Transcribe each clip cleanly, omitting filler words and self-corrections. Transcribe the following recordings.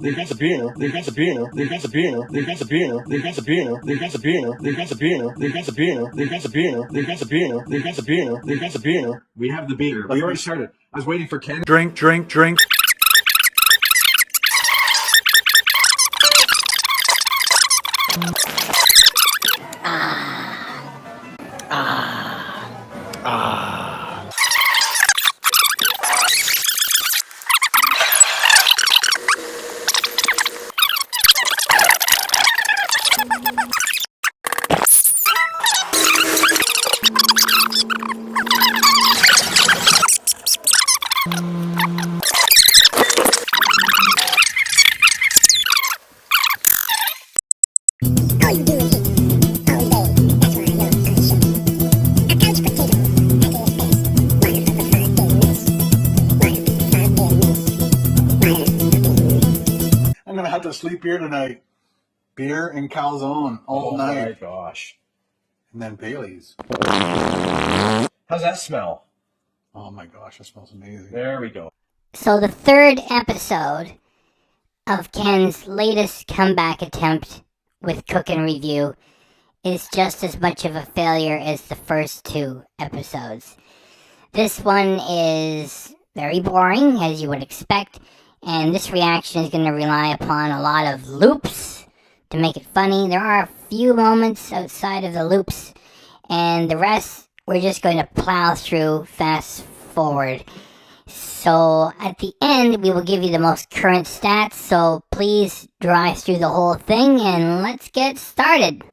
They got the beer. They got the beer. They got the beer. They got the beer. They got the beer. They got the beer. They got the beer. They got the beer. They got the beer. They got the beer. They got the beer. They got the beer. We have the beer. We already started. I was waiting for Ken. Drink, drink, drink. I'm gonna have to sleep here tonight. Beer and calzone all night. Oh my gosh. And then Bailey's. How's that smell? Oh my gosh, that smells amazing. There we go. So the third episode of Ken's latest comeback attempt with Cook and Review is just as much of a failure as the first two episodes. This one is very boring, as you would expect, and this reaction is going to rely upon a lot of loops to make it funny. There are a few moments outside of the loops, and the rest we're just going to plow through fast forward. So at the end, we will give you the most current stats, so please drive through the whole thing, and let's get started.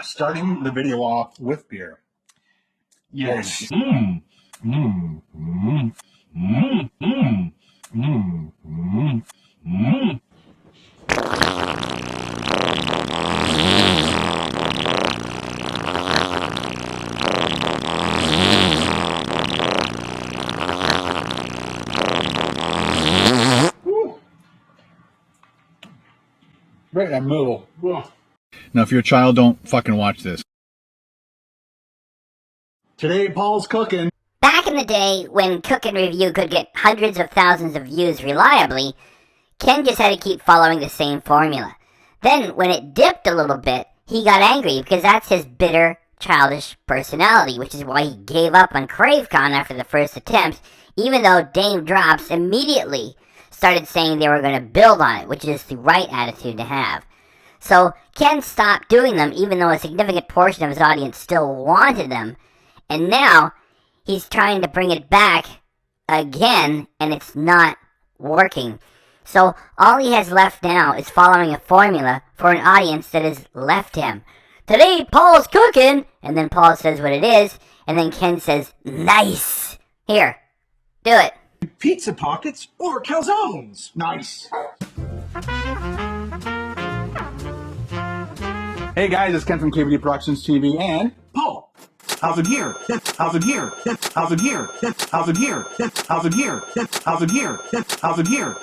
Starting the video off with beer. Yes. Right in that middle. Now, if you're a child, don't fucking watch this. Today, Paul's cooking. Back in the day, when Cook and Review could get hundreds of thousands of views reliably, Ken just had to keep following the same formula. Then, when it dipped a little bit, he got angry because that's his bitter, childish personality, which is why he gave up on CraveCon after the first attempt, even though Dame Drops immediately started saying they were going to build on it, which is the right attitude to have. So, Ken stopped doing them, even though a significant portion of his audience still wanted them, and now he's trying to bring it back again, and it's not working. So all he has left now is following a formula for an audience that has left him. Today, Paul's cooking, and then Paul says what it is, and then Ken says, nice. Here, do it. Pizza pockets or calzones? Nice. Hey guys, it's Ken from KVD Productions TV and Paul. How's it here? How's it here? How's it here? How's it here? How's it here? How's it here? How's it here?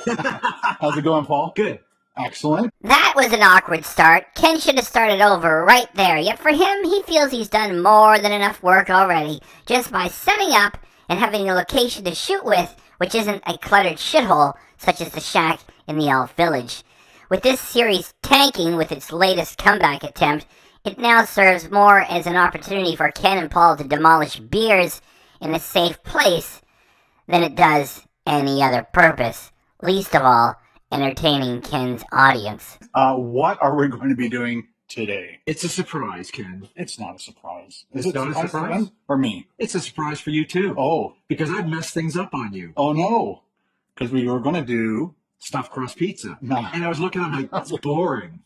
how's it going, Paul? Good. Excellent. That was an awkward start. Ken should have started over right there. Yet for him, he feels he's done more than enough work already, just by setting up and having a location to shoot with, which isn't a cluttered shithole such as the shack in the Elf Village. With this series tanking with its latest comeback attempt, it now serves more as an opportunity for Ken and Paul to demolish beers in a safe place than it does any other purpose, least of all, entertaining Ken's audience. What are we going to be doing today? It's a surprise, Ken. It's not a surprise. It's not a surprise? For me? It's a surprise for you, too. Oh. Because I've messed things up on you. Oh, no. Because we were going to do stuffed crust pizza. No. And I was looking, I'm like, that's boring.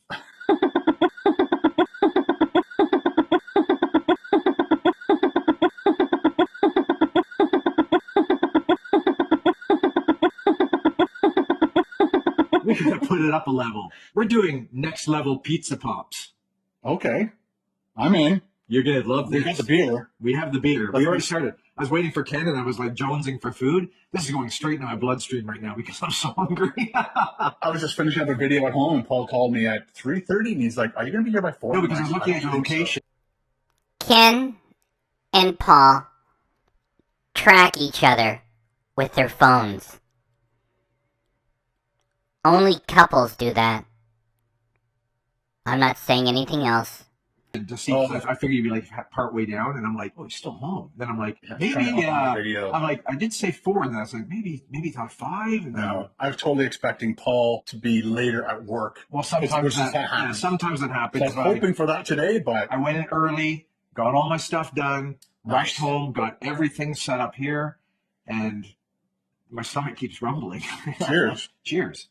gonna put it up a level. We're doing next level pizza pops. Okay. I'm in. You're gonna love We this. got the beer. We have the beer. We already started. I was waiting for Ken, and I was like jonesing for food. This is going straight into my bloodstream right now because I'm so hungry. I was just finishing up a video at home, and Paul called me at 3:30, and he's like, "Are you going to be here by 4?" No, because I was looking at don't your think so. location. Ken and Paul track each other with their phones. Only couples do that. I'm not saying anything else. To see, I figured you'd be like part way down, and I'm like, oh, he's still home. Then I'm like, maybe. Video. I'm like, I did say 4, and then I was like, maybe thought 5. And then, No, I was totally expecting Paul to be later at work. well, sometimes that happens. Sometimes that happens. So I was hoping for that today, but I went in early, got all my stuff done, rushed home, got everything set up here, and my stomach keeps rumbling. cheers. Cheers.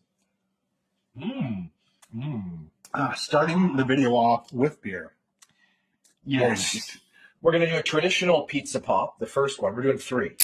Starting the video off with beer. Yes. We're going to do a traditional pizza pop, the first one. We're doing 3.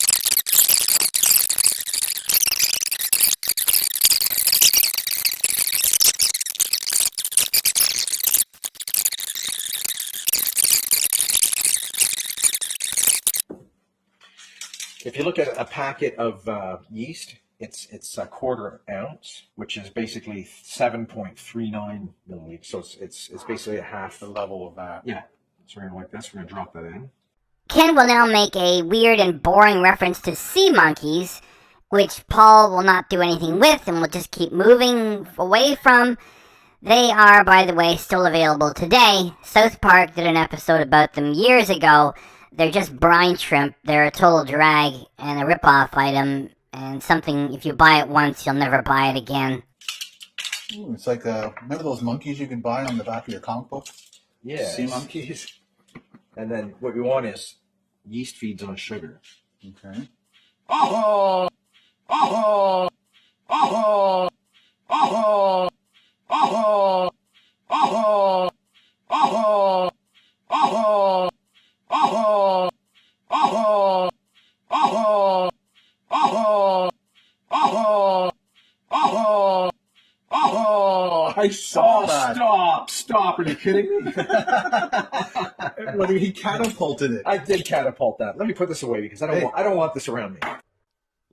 If you look at a packet of yeast, it's a 1/4 ounce, which is basically 7.39 milliliters. So it's basically a half The level of that. Yeah. So we're going to like this. We're going to drop that in. Ken will now make a weird and boring reference to sea monkeys, which Paul will not do anything with and will just keep moving away from. They are, by the way, still available today. South Park did an episode about them years ago. They're just brine shrimp. They're a total drag and a rip-off item, and something, if you buy it once, you'll never buy it again. Ooh, it's like, remember those monkeys you can buy on the back of your comic book? Yeah. Sea monkeys. And then what we want is yeast feeds on sugar. Okay. Oh! Oh! Oh! Oh! Oh! Oh! Oh! Oh! Oh! Oh! Oh! Oh! Oh! Oh! Oh! I saw that. Stop. Are you kidding me? Whether he catapulted it. I did catapult that. Let me put this away because I don't want this around me.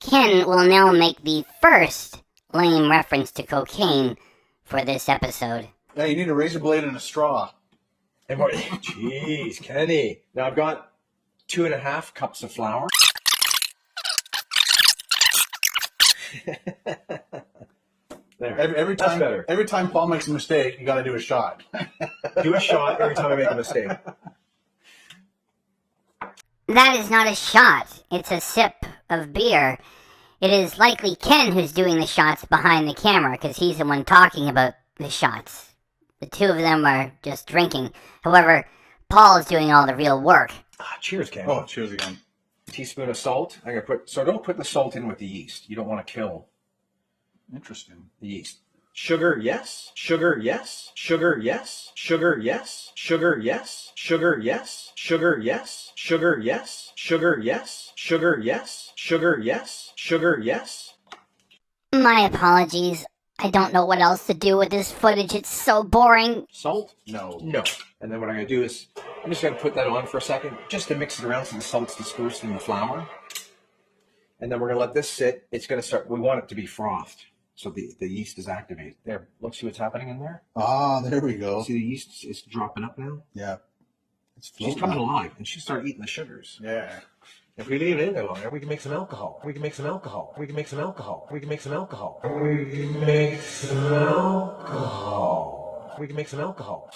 Ken will now make the first lame reference to cocaine for this episode. Yeah, you need a razor blade and a straw. And more, jeez, Kenny. Now I've got 2.5 cups of flour. There. Every That's time, better. every time Paul makes a mistake, you got to do a shot. Do a shot every time I make a mistake. That is not a shot. It's a sip of beer. It is likely Ken who's doing the shots behind the camera, because he's the one talking about the shots. The two of them are just drinking. However, Paul is doing all the real work. Cheers, Kenny. Oh, cheers again. Teaspoon of salt. I'm gonna put. So don't put the salt in with the yeast. You don't want to kill Interesting. the yeast. Sugar, yes. Sugar, yes. Sugar, yes. Sugar, yes. Sugar, yes. Sugar, yes. Sugar, yes. Sugar, yes. Sugar, yes. Sugar, yes. Sugar, yes. Sugar, yes. My apologies. I don't know what else to do with this footage. It's so boring. Salt? No. No. And then what I'm gonna do is I'm just gonna put that on for a second, just to mix it around so the salt's dispersed in the flour. And then we're gonna let this sit. It's gonna start. We want it to be frothed. So the yeast is activated. There, look, see what's happening in there? Ah, there we go. See the yeast is dropping up now? Yeah. It's She's coming alive, and she'll start eating the sugars. Yeah. If we leave it in there longer, we can make some alcohol. We can make some alcohol. We can make some alcohol. We can make some alcohol. We can make some alcohol. We can make some alcohol.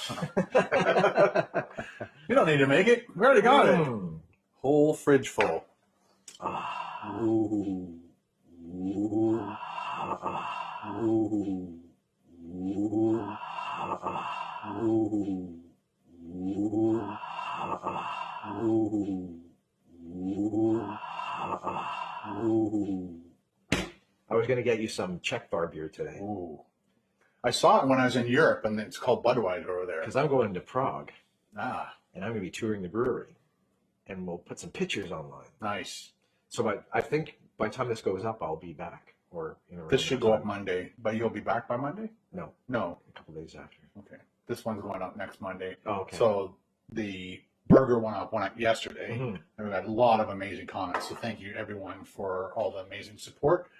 You don't need to make it. We already got it. Mm. Whole fridge full. Ah. Ooh. Ooh. Ooh. Ooh. Ooh. Ooh. Ooh. I was going to get you some Czech bar beer today. Ooh. I saw it when I was in Europe, and it's called Budweiser over there. Because I'm going to Prague, Ah, and I'm going to be touring the brewery. And we'll put some pictures online. nice. So I think by the time this goes up, I'll be back. or This should go up Monday, but you'll be back by Monday? No, No. a couple days after. Okay. This one's going up next Monday. Oh, okay. So the burger went up yesterday. Mhm. And we got a lot of amazing comments. So thank you everyone for all the amazing support.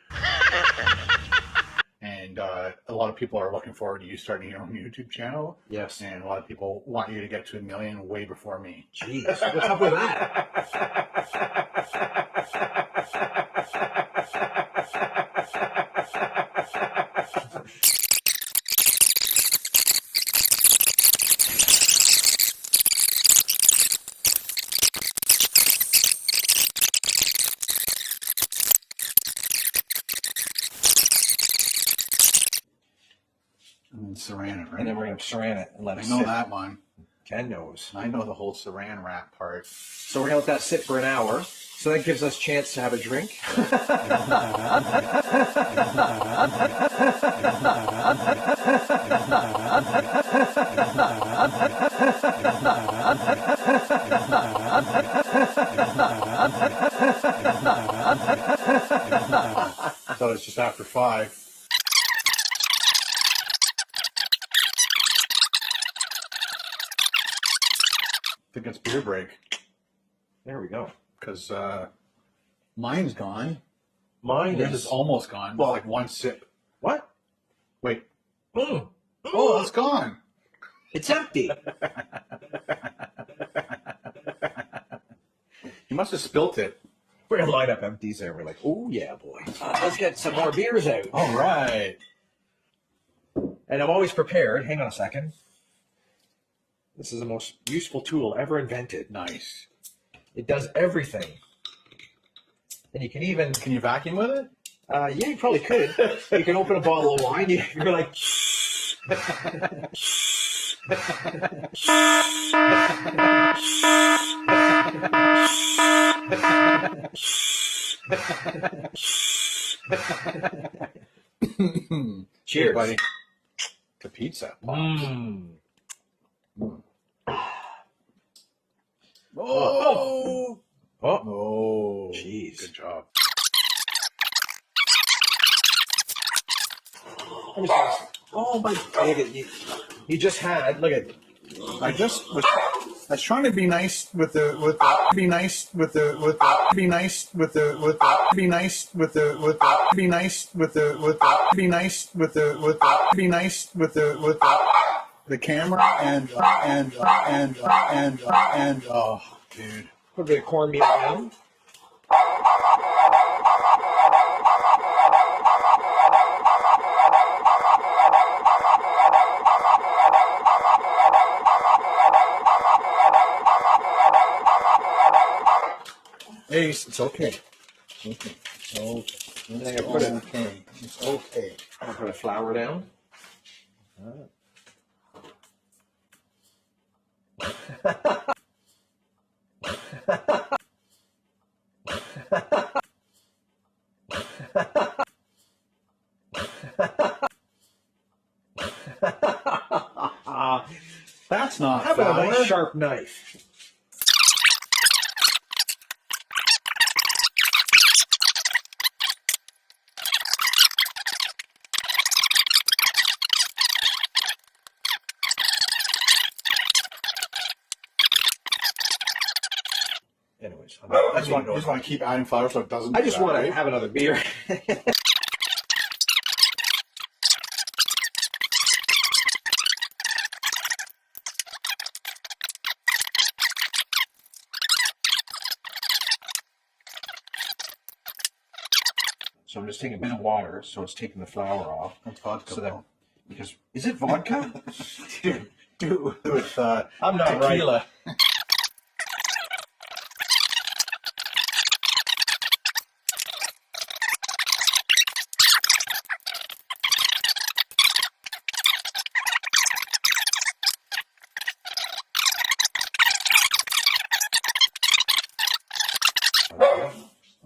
And a lot of people are looking forward to you starting your own YouTube channel. Yes. And a lot of people want you to get to 1 million way before me. Jeez, what's up with that? And then saran it, right? And then we're going to saran it and let I it know sit. that one. Ken knows. I know the whole saran wrap part. So we're going to let that sit for an hour. So that gives us a chance to have a drink. I thought it was just after 5. I think it's beer break There we go. because mine's gone. Mine Yours is is almost gone. Well- Like one sip. what? Wait. Mm. Oh, it's gone. It's empty. You must have spilt it. We're gonna line up empties there. We're like, oh yeah, boy. Let's get some more beers out. All right. And I'm always prepared. Hang on a second. This is the most useful tool ever invented. Nice. It does everything. And you can even, Can you vacuum with it? yeah, you probably could. You can open a bottle of wine. You're like, cheers, buddy. To pizza. Mm. Oh. Oh, Oh. Jeez. Good job. oh my! Look at you. You just had. Look at. I was trying to be nice with the be nice with the be nice with the be nice with the be nice with the be nice with the be nice with the camera and oh dude. Put a bit of cornmeal down. Ace, it's okay. It's okay. It's okay. And then I put it. Okay. It's okay. I'm gonna put a flour down. That's not How about a flour. nice sharp knife? Anyways, I just want to keep adding flour so it doesn't. I just want to right? have another beer. So I'm just taking a bit of water, so it's taking the flour off. That's vodka. So that because is it vodka? do it with I'm not right. tequila.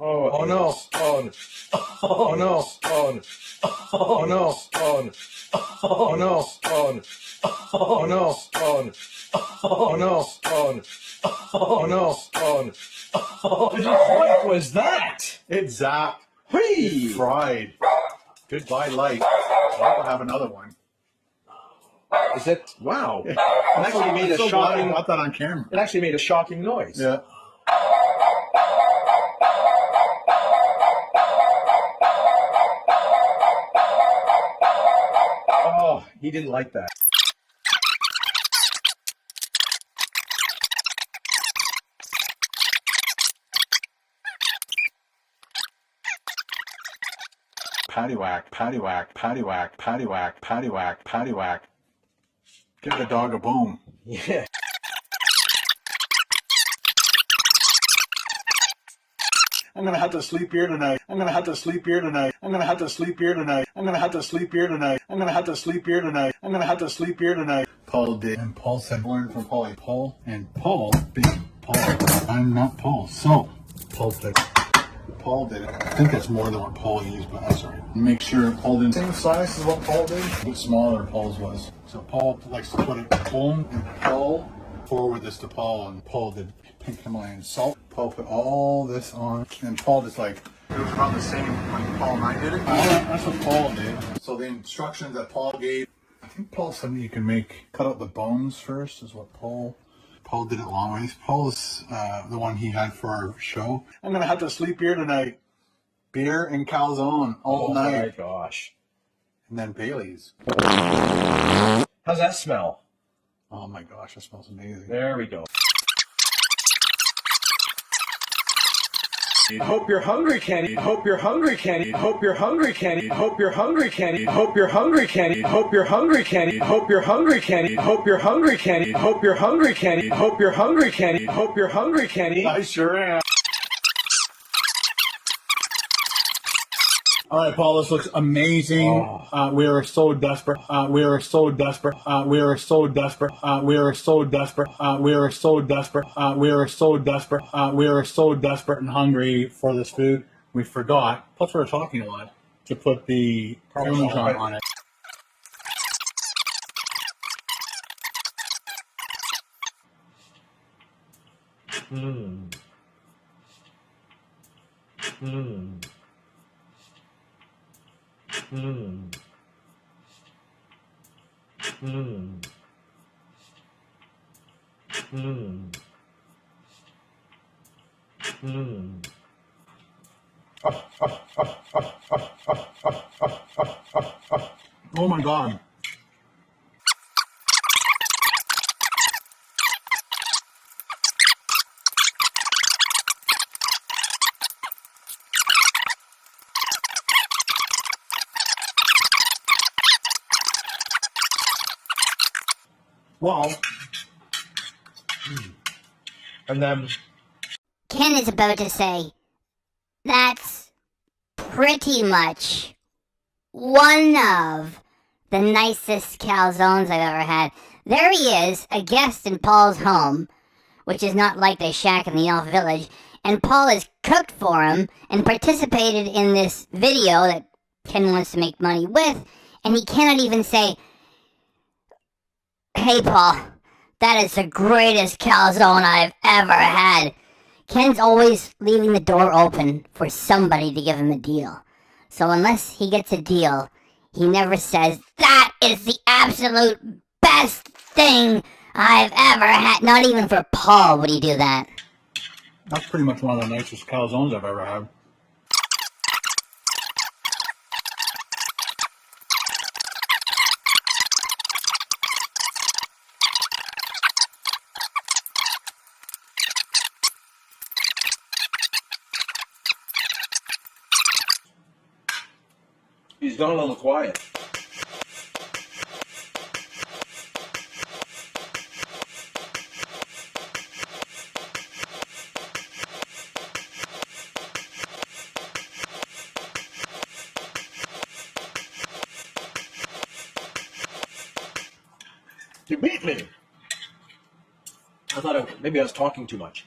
Oh no! Oh no! Oh no! Oh no! Oh no! Oh no! Oh no! Oh no! Oh no! Oh no! Oh no! Oh no! Oh no! Oh no! What was that? It zapped. Whee! Fried. Goodbye, light. I'll have another one. Is it? Wow. It actually made a So glad I shocking. got that on camera. It actually made a shocking noise. Yeah. Oh, he didn't like that. Paddywhack, paddywhack, paddywhack, paddywhack, paddywhack, paddywhack. Give the dog a bone. Yeah. I'm gonna have to sleep here tonight. I'm gonna have to sleep here tonight. I'm gonna have to sleep here tonight. I'm gonna have to sleep here tonight. I'm gonna have to sleep here tonight. I'm gonna have to sleep here tonight. Paul did, and Paul said, "Learn from Paulie." Paul and Paul being Paul. I'm not Paul, so Paul did. Paul did it. I think it's more than what Paul used, but that's all right. Make sure Paul didn't same size as what Paul did, a bit smaller than Paul's was. So Paul likes to put it home, and Paul forward this to Paul, and Paul did pink Himalayan salt. Paul put all this on, and Paul just like, it was about the same when Paul and I did it. That's what Paul did. So the instructions that Paul gave, I think Paul said you can cut out the bones first, is what Paul did it long ways. Paul's the one he had for our show. I'm gonna have to sleep here tonight. Beer and calzone all night. Oh my gosh. And then Bailey's. How's that smell? Oh my gosh, that smells amazing. There we go. I hope you're hungry, Kenny. I hope you're hungry, Kenny. I hope you're hungry, Kenny. I hope you're hungry, Kenny. I hope you're hungry, Kenny. I hope you're hungry, Kenny. I hope you're hungry, Kenny. I hope you're hungry, Kenny. I hope you're hungry, Kenny. I hope you're hungry, Kenny. I hope you're hungry, Kenny. I sure am. All right, Paul, this looks amazing. We are so desperate. We are so desperate. We are so desperate. We are so desperate. We are so desperate. We are so desperate. We are so desperate and hungry for this food. We forgot, plus we were talking a lot, to put the Parmesan on it. Mmm. Mmm. Mmm. Mmm. Mmm. Mmm. Oh my God. Well, And then Ken is about to say, that's pretty much one of the nicest calzones I've ever had. There he is, a guest in Paul's home, which is not like the shack in the Elf Village, and Paul has cooked for him and participated in this video that Ken wants to make money with, and he cannot even say, "Hey Paul, that is the greatest calzone I've ever had." Ken's always leaving the door open for somebody to give him a deal. So unless he gets a deal, he never says, "That is the absolute best thing I've ever had." Not even for Paul would he do that. that's pretty much one of the nicest calzones I've ever had. he's gone a little quiet. You beat me. I thought maybe I was talking too much.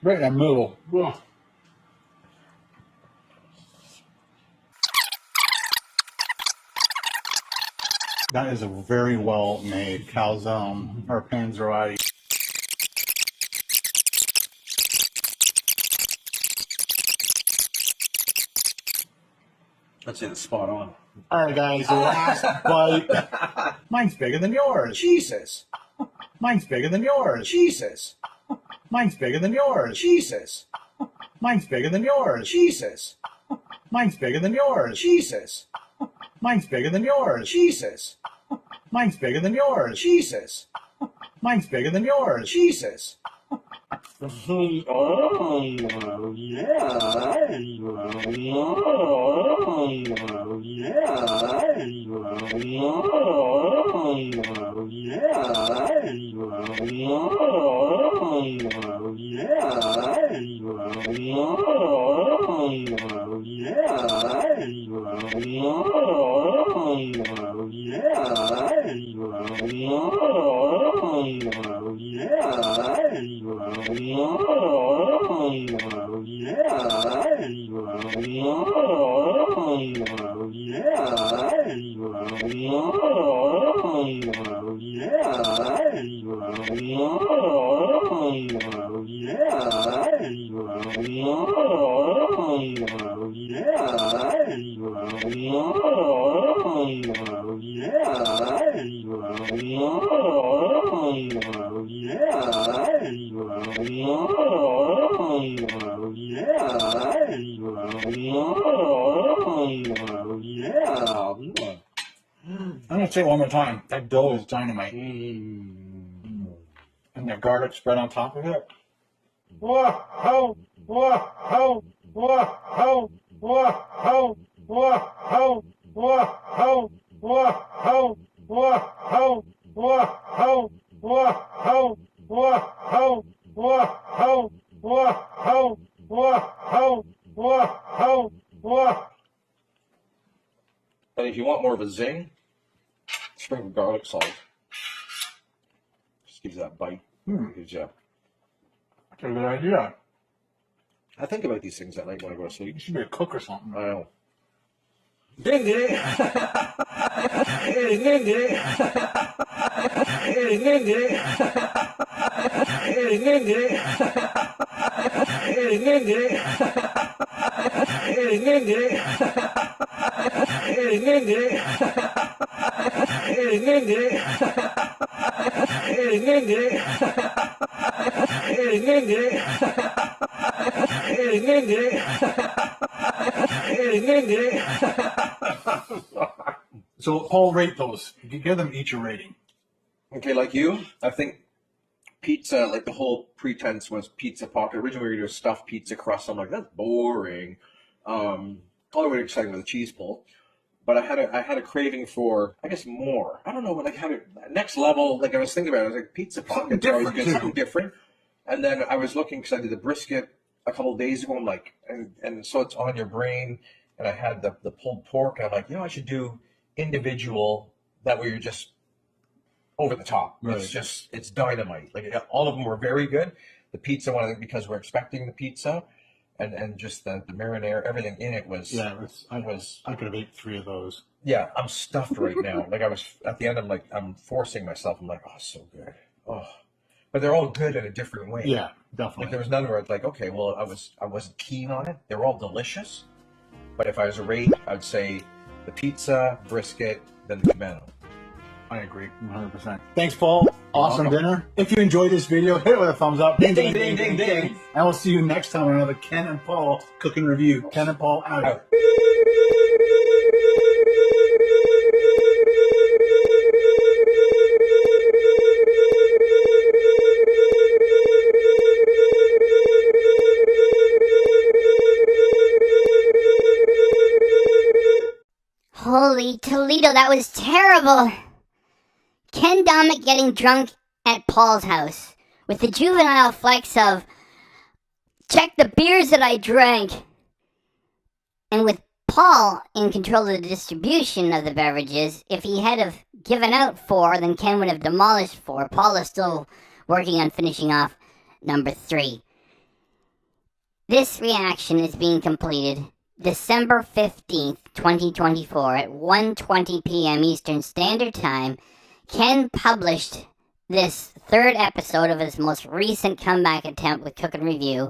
Right in the middle. Ugh. That is a very well made calzone or panzerotti. Let's say it's spot on. All right, guys, the last bite. Mine's bigger than yours. Jesus. Mine's bigger than yours. Jesus. Mine's bigger than yours. Jesus. Mine's bigger than yours. Jesus. Mine's bigger than yours. Jesus. Mine's bigger than yours. Jesus. Mine's bigger than yours. Jesus. Mine's bigger than yours. Jesus. Oh, yeah. I'm gonna say it one more time. That dough is dynamite. And the garlic spread on top of it. Whoa, ho, whoa, ho, whoa, ho, whoa, ho, whoa, ho, whoa, ho, whoa, ho, whoa, ho, whoa, ho, whoa, ho, whoa, ho, whoa, ho, whoa, ho, whoa, ho, whoa, ho, whoa. And if you want more of a zing, sprinkle garlic salt. Just gives you that bite. Gives you. That's a good idea. I think about these things at night when I go to sleep. You should be a cook or something. I know. Ding ding. Ding ding ding. Ding ding ding. Ding ding ding. Ding ding ding. Ding ding ding. Ding ding ding. Ding ding ding. Ding ding ding. Ding ding ding. Ding ding ding. So Paul, rate those. You give them each a rating. Okay, like you, I think pizza, like the whole pretense was pizza pocket. Originally, we were going to do a stuffed pizza crust. I'm like, that's boring. All the way exciting with the cheese pull. But I had a craving for, I guess, more. I don't know, but like had a next level. Like I was thinking about it, I was like, pizza pocket, something different. And then I was looking because I did the brisket a couple of days ago. I'm like, and so it's on your brain. And I had the pulled pork. And I'm like, I should do individual. That way you're just over the top. Right. It's dynamite. Like all of them were very good. The pizza one, I think, because we're expecting the pizza. And just the marinara, everything in it was. Yeah, I could have ate 3 of those. Yeah, I'm stuffed right now. Like I was at the end, I'm forcing myself. I'm like, oh, so good. Oh, but they're all good in a different way. Yeah, definitely. Like there was none where it's like, okay, well, I wasn't keen on it. They're all delicious, but if I was a rate, I'd say the pizza, brisket, then the pimento. I agree, 100%. Thanks, Paul. Awesome welcome. dinner. If you enjoyed this video, hit it with a thumbs up. Ding, Ding, ding, ding, ding. And we'll see you next time on another Ken and Paul cooking review. Ken and Paul out. Out. Holy Toledo, that was terrible. Ken Domik getting drunk at Paul's house with the juvenile flex of, check the beers that I drank. And with Paul in control of the distribution of the beverages, if he had have given out 4, then Ken would have demolished 4. Paul is still working on finishing off number 3. This reaction is being completed December 15th, 2024 at 1:20 p.m. Eastern Standard Time. Ken published this third episode of his most recent comeback attempt with Cook and Review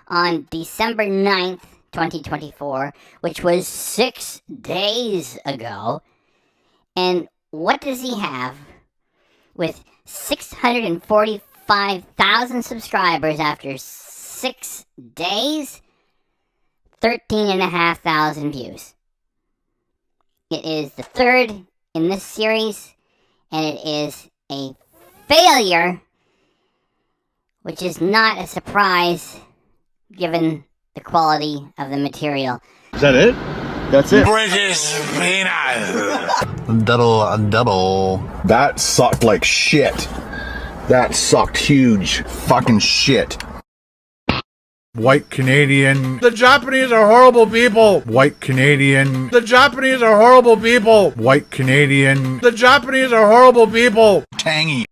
on December 9th, 2024, which was 6 days ago. And what does he have with 645,000 subscribers after 6 days? 13,500 views. It is the third in this series, and it is a failure, which is not a surprise given the quality of the material. Is that it? That's it. British peanut. Double. That sucked like shit. That sucked huge fucking shit. White Canadian. The Japanese are horrible people. White Canadian. The Japanese are horrible people. White Canadian. The Japanese are horrible people. Tangy.